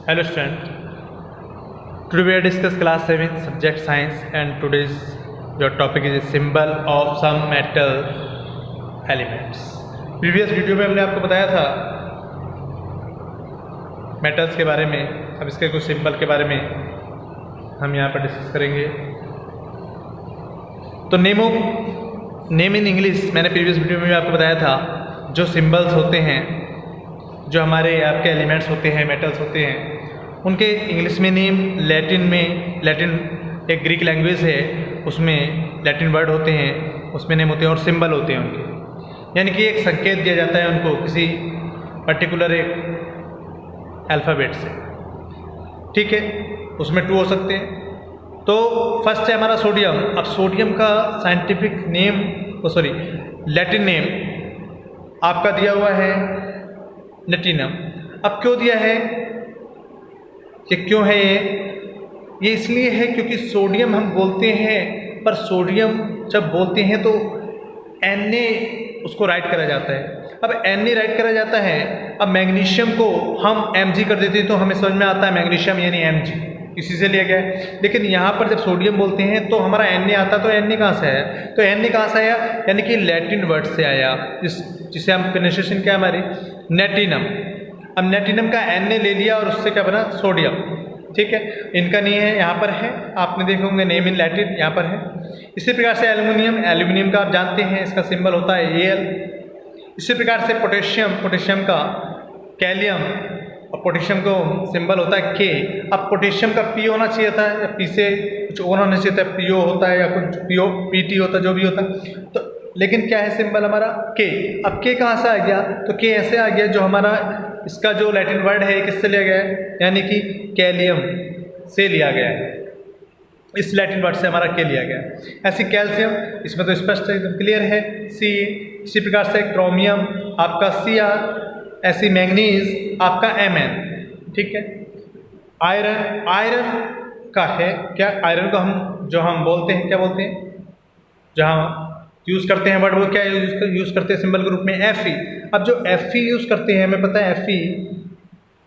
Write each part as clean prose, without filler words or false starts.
Hello student, today we are discuss class 7 subject science and today's your topic is a symbol of some metal elements. Previous video में हमने आपको बताया था metals के बारे में, अब इसके कुछ सिंबल के बारे में हम यहाँ पर डिस्कस करेंगे। तो नेम इन इंग्लिश मैंने प्रीवियस वीडियो में भी आपको बताया था, जो सिंबल्स होते हैं, जो हमारे आपके एलिमेंट्स होते हैं, मेटल्स होते हैं, उनके इंग्लिश में नेम, लैटिन एक ग्रीक लैंग्वेज है, उसमें लैटिन वर्ड होते हैं, उसमें नेम होते हैं और सिंबल होते हैं उनके, यानी कि एक संकेत दिया जाता है उनको किसी पर्टिकुलर एक अल्फ़ाबेट से। ठीक है, उसमें 2 हो सकते हैं। तो फर्स्ट है हमारा सोडियम। अब सोडियम का साइंटिफिक नेम लैटिन नेम आपका दिया हुआ है नेटिनम। अब क्यों दिया है, ये क्यों है, ये इसलिए है क्योंकि सोडियम हम बोलते हैं, पर सोडियम जब बोलते हैं तो Na उसको राइट करा जाता है। अब Na राइट करा जाता है, अब मैग्नीशियम को हम Mg कर देते हैं तो हमें समझ में आता है मैग्नीशियम यानी Mg, इसी से लिया गया है। लेकिन यहाँ पर जब सोडियम बोलते हैं तो हमारा Na आता, तो Na कहाँ से आया, तो Na कहाँ से आया, यानी कि लैटिन वर्ड से आया, जिसे हम प्रोनाउंसिएशन क्या हमारी नेटिनम। अब नेटिनम का Na ले लिया और उससे क्या बना, सोडियम। ठीक है, इनका नहीं है, यहाँ पर है, आपने देखे होंगे नेम इन लैटिन यहाँ पर है। इसी प्रकार से एल्यूमिनियम का आप जानते हैं, इसका सिंबल होता है Al। इसी प्रकार से पोटेशियम का कैलियम, और पोटेशियम को सिंबल होता है K। अब पोटेशियम का P होना चाहिए था, या P से कुछ और होना चाहिए था, PO होता है या कुछ PT होता, जो भी होता, तो लेकिन क्या है सिंबल हमारा K। अब K कहाँ से आ गया, तो K ऐसे आ गया, जो हमारा इसका जो लैटिन वर्ड है किससे लिया गया है, यानी कि कैलियम से लिया गया है, इस लैटिन वर्ड से हमारा K लिया गया है। ऐसे कैल्शियम, इसमें तो स्पष्ट एकदम क्लियर है C। इसी प्रकार से क्रोमियम आपका Cr, ऐसी मैंगनीज आपका Mn। ठीक है, आयरन का है क्या, आयरन को हम बोलते हैं, क्या बोलते हैं, जहाँ यूज़ करते हैं वर्ड, वो क्या यूज़ करते हैं सिंबल के रूप में Fe। अब जो Fe यूज़ करते हैं, हमें पता है Fe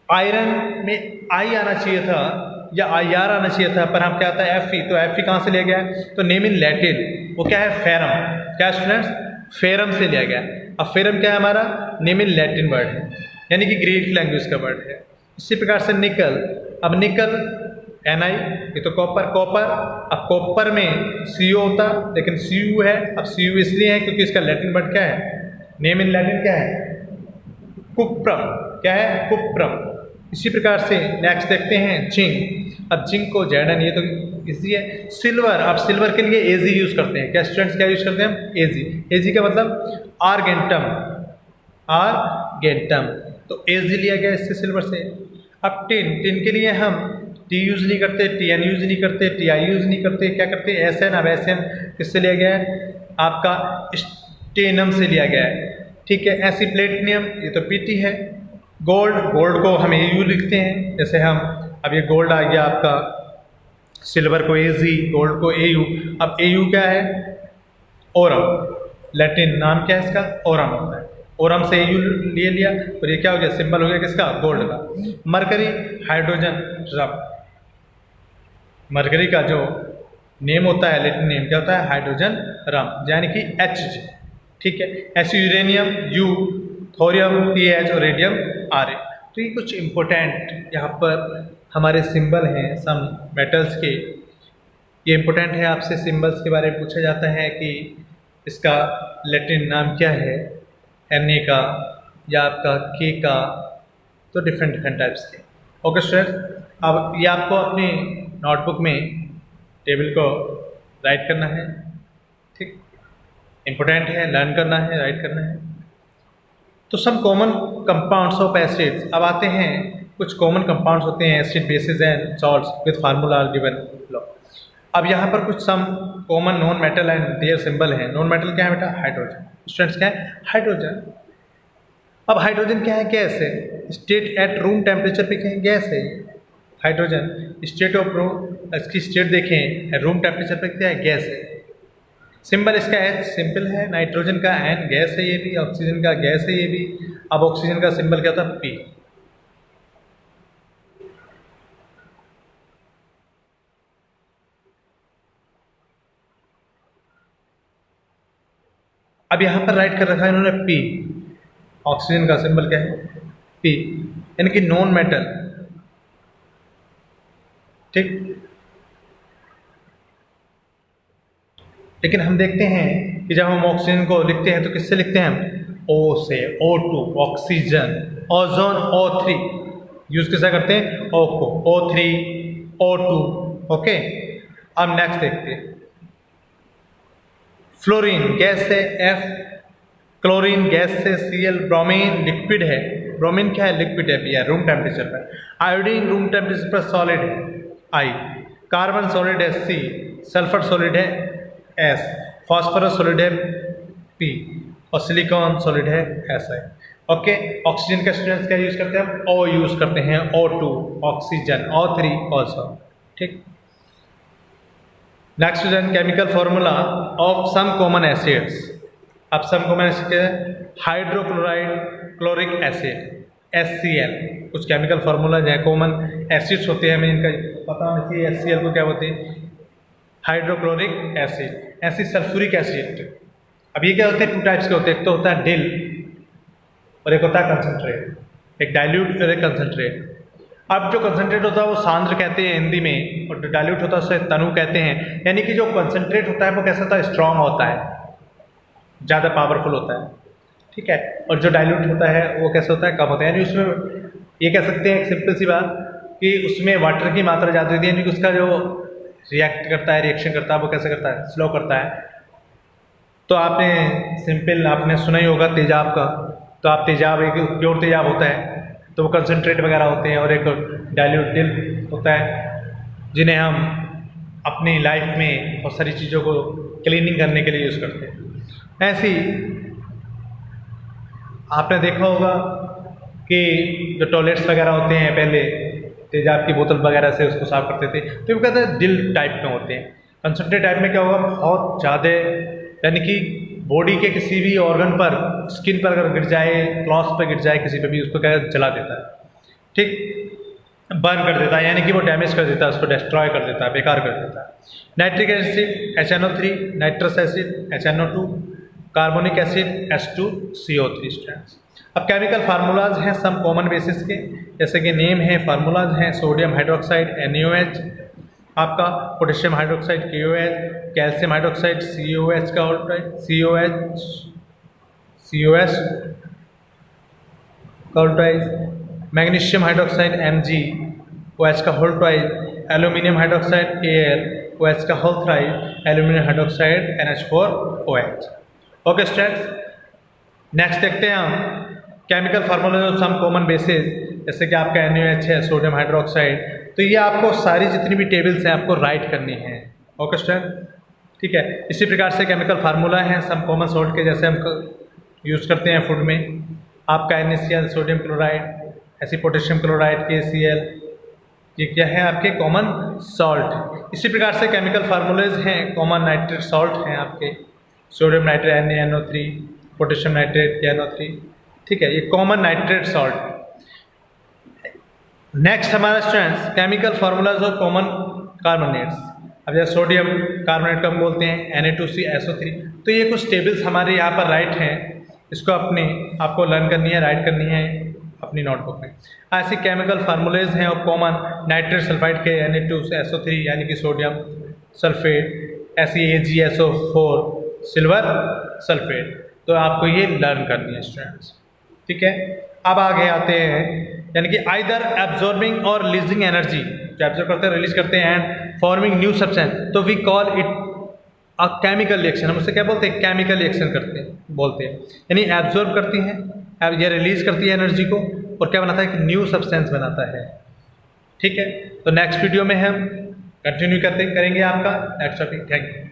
आयरन में I आना चाहिए था या IR आना चाहिए था, पर हम क्या आता है Fe, तो Fe कहाँ से लिया गया है, तो नेम इन लैटिन वो क्या है, फेरम। क्या स्टूडेंट्स, फेरम से लिया गया। अब फेरम क्या है हमारा, नेम इन लैटिन वर्ड है, यानी कि ग्रीक लैंग्वेज का वर्ड है। इसी प्रकार से निकल। अब निकल Ni, ये तो कॉपर। अब कॉपर में Cu होता, लेकिन Cu है। अब Cu इसलिए है क्योंकि इसका लैटिन वर्ड क्या है, नेम इन लैटिन क्या है, कुप्रम। क्या है, कुप्रम। इसी प्रकार से नेक्स्ट देखते हैं जिंक। अब जिंक को Zn, ये तो इजी है। सिल्वर, अब सिल्वर के लिए Ag यूज़ करते हैं। क्या स्टूडेंट्स, क्या यूज़ करते हैं हम, Ag का मतलब आर्गेंटम, तो Ag लिया गया इससे, सिल्वर से। अब टिन के लिए हम T यूज़ नहीं करते, Tn यूज़ नहीं करते, Ti यूज़ नहीं करते, क्या करते हैं Sn। अब Sn किससे लिया गया है, आपका स्टेनम से लिया गया है। ठीक है, ऐसी प्लेटिनियम, ये तो Pt है। गोल्ड को हम Au लिखते हैं, जैसे हम अब ये गोल्ड आ गया आपका, सिल्वर को Ag, गोल्ड को Au। अब Au क्या है, ओरम, लैटिन नाम क्या है इसका, ओरम होता है। ओरम से Au ले लिया, और ये क्या हो गया, सिंबल हो गया किसका, गोल्ड का। मरकरी, हाइड्रोजन रब। मरकरी का जो नेम होता है, लैटिन नेम क्या होता है, हाइड्रोजन रम, यानी कि Hg। ठीक है, ऐसे यूरेनियम U, थोरियम Th और रेडियम Ra। तो ये कुछ इम्पोर्टेंट यहाँ पर हमारे सिंबल हैं सम मेटल्स के। ये इम्पोर्टेंट है, आपसे सिंबल्स के बारे में पूछा जाता है कि इसका लैटिन नाम क्या है, Na का या आपका K का, तो डिफरेंट टाइप्स के। ओके स्टूडेंट, अब ये आपको अपने नोटबुक में टेबल को राइट करना है। ठीक, इम्पोर्टेंट है, लर्न करना है, राइट करना है। तो some common compounds of acids. अब आते हैं, कुछ कॉमन कंपाउंड्स होते हैं acid, bases and salts with formula given below. अब यहाँ पर कुछ some common non metal and their symbol हैं। नॉन मेटल क्या है बेटा, हाइड्रोजन। स्टूडेंट्स क्या है, हाइड्रोजन। अब हाइड्रोजन क्या है, गैस है। स्टेट एट रूम टेम्परेचर पे क्या है, गैस है हाइड्रोजन। स्टेट ऑफ रूम, इसकी स्टेट देखें रूम टेम्परेचर पे क्या है, गैस है। सिंबल इसका H सिंपल है, नाइट्रोजन का N गैस है, ये भी ऑक्सीजन का गैस है, ये भी। अब ऑक्सीजन का सिंबल क्या था, P। अब यहाँ पर राइट कर रखा है इन्होंने पी, ऑक्सीजन का सिंबल क्या है पी, यानी कि नॉन मेटल। ठीक, लेकिन हम देखते हैं कि जब हम ऑक्सीजन को लिखते हैं तो किससे लिखते हैं हम O से, O2 oxygen, ozone O3, use कैसा करते हैं O को, O3 O2। ओके, अब नेक्स्ट देखते हैं फ्लोरीन गैस से F, क्लोरीन गैस से Cl, ब्रोमीन लिक्विड है, ब्रोमीन क्या है लिक्विड है भैया रूम टेम्परेचर पर, आयोडीन रूम टेम्परेचर पर सॉलिड है I, कार्बन सॉलिड है C, सल्फर सॉलिड है S, फास्फोरस सॉलिड है P और सिलिकॉन सॉलिड है Si। ओके, ऑक्सीजन का स्टूडेंट्स क्या यूज करते हैं हम O यूज करते हैं, O2 ऑक्सीजन, O3 ओजोन। ठीक, next student chemical formula of some common acids. अब सम कॉमन एसिड क्या है, हाइड्रोक्लोराइड क्लोरिक एसिड HCl, कुछ केमिकल फॉर्मूला है कॉमन एसिड्स होते हैं, हमें इनका पता होना चाहिए। HCl को क्या होते हैं हाइड्रोक्लोरिक एसिड, ऐसी सल्फ्यूरिक एसिड। अब ये क्या होते हैं, टू टाइप्स के होते हैं, एक तो होता है डिल और एक होता है कंसनट्रेट, एक डाइल्यूट और एक कंसनट्रेट। अब जो कंसनट्रेट होता है वो सांद्र कहते हैं हिंदी में, और जो डाइल्यूट होता है उसे तनु कहते हैं। यानी कि जो कंसनट्रेट होता है वो कैसा होता है स्ट्रॉन्ग होता है, ज़्यादा पावरफुल होता है। ठीक है, और जो डाइल्यूट होता है वो कैसा होता है कम होता है। यानी उसमें ये कह सकते हैं एक सिंपल सी बात कि उसमें वाटर की मात्रा ज़्यादा होती है, यानी कि उसका जो रिएक्ट करता है रिएक्शन करता है वो कैसे करता है स्लो करता है। तो आपने सिंपल आपने सुना ही होगा तेजाब का, तो आप तेजाब एक प्योर तेजाब होता है तो वो कंसनट्रेट वगैरह होते हैं, और एक डाइल्यूट डिल होता है जिन्हें हम अपनी लाइफ में बहुत सारी चीज़ों को क्लीनिंग करने के लिए यूज़ करते हैं। ऐसे ही आपने देखा होगा कि जो टॉयलेट्स वगैरह होते हैं पहले तेजाब की बोतल वगैरह से उसको साफ करते थे, तो वो कहते हैं डिल टाइप में होते हैं। कंसनट्रेट टाइप में क्या होगा बहुत ज़्यादा, यानी कि बॉडी के किसी भी ऑर्गन पर, स्किन पर अगर गिर जाए, क्लॉथ्स पर गिर जाए, किसी पे भी उसको क्या जला देता है। ठीक, बर्न कर देता है, यानी कि वो डैमेज कर देता है, उसको डिस्ट्रॉय कर देता है, बेकार कर देता है। Nitric acid HNO3, nitrous acid HNO2, carbonic acid H2CO3 strands. अब केमिकल फार्मूलाज हैं सम कॉमन बेसिस के, जैसे कि नेम है, फार्मूलाज हैं सोडियम हाइड्रोक्साइड NaOH, आपका potassium hydroxide KOH, calcium hydroxide COH का ऑल्ट्राइज, मैग्नीशियम हाइड्रोक्साइड MgOH का whole twice, aluminium hydroxide AlOH का whole thrice, aluminium hydroxide NH4OH। Okay students, next देखते हैं हम chemical formula of some common bases, जैसे कि आपका NaOH है, सोडियम हाइड्रोक्साइड। तो ये आपको सारी जितनी भी टेबल्स हैं आपको राइट करनी है। ओके स्टूडेंट, ठीक है। इसी प्रकार से केमिकल फार्मूला हैं सम कॉमन सॉल्ट के, जैसे हम यूज़ करते हैं फूड में, आपका NaCl सोडियम क्लोराइड, ऐसी पोटेशियम क्लोराइड KCl, ये क्या है आपके कॉमन सॉल्ट। इसी प्रकार से केमिकल फार्मूलेज हैं, कॉमन नाइट्रेट सॉल्ट हैं आपके, sodium nitrate NaNO3, potassium nitrate KNO3। ठीक है, ये कॉमन नाइट्रेट सॉल्ट। नेक्स्ट हमारा students chemical formulas of common carbonates. अब जैसे सोडियम कार्बोनेट को हम बोलते हैं Na2CSO3। तो ये कुछ टेबल्स हमारे यहाँ पर राइट हैं, इसको आपको लर्न करनी है, राइट करनी है अपनी नोटबुक में। ऐसे केमिकल फार्मूलेज हैं और कॉमन नाइट्रेट सल्फाइड के Na2SO3 यानी कि sodium sulphate, AgSO4 silver sulphate. तो आपको ये लर्न करनी है स्टूडेंट्स, ठीक है। अब आगे आते हैं, यानी कि आइदर एब्जॉर्बिंग और रिलीजिंग एनर्जी, जो एब्जॉर्ब करते हैं रिलीज करते हैं, एंड फॉर्मिंग न्यू सब्सटेंस, तो we call it a chemical reaction. हम उससे क्या बोलते हैं, केमिकल रिएक्शन करते हैं बोलते हैं। यानी एब्जॉर्ब करती हैं, ये रिलीज करती है एनर्जी को, और क्या बनाता है कि न्यू सब्सटेंस बनाता है, ठीक है। तो नेक्स्ट वीडियो में हम कंटिन्यू करेंगे आपका नेक्स्ट टॉपिक। Thank you.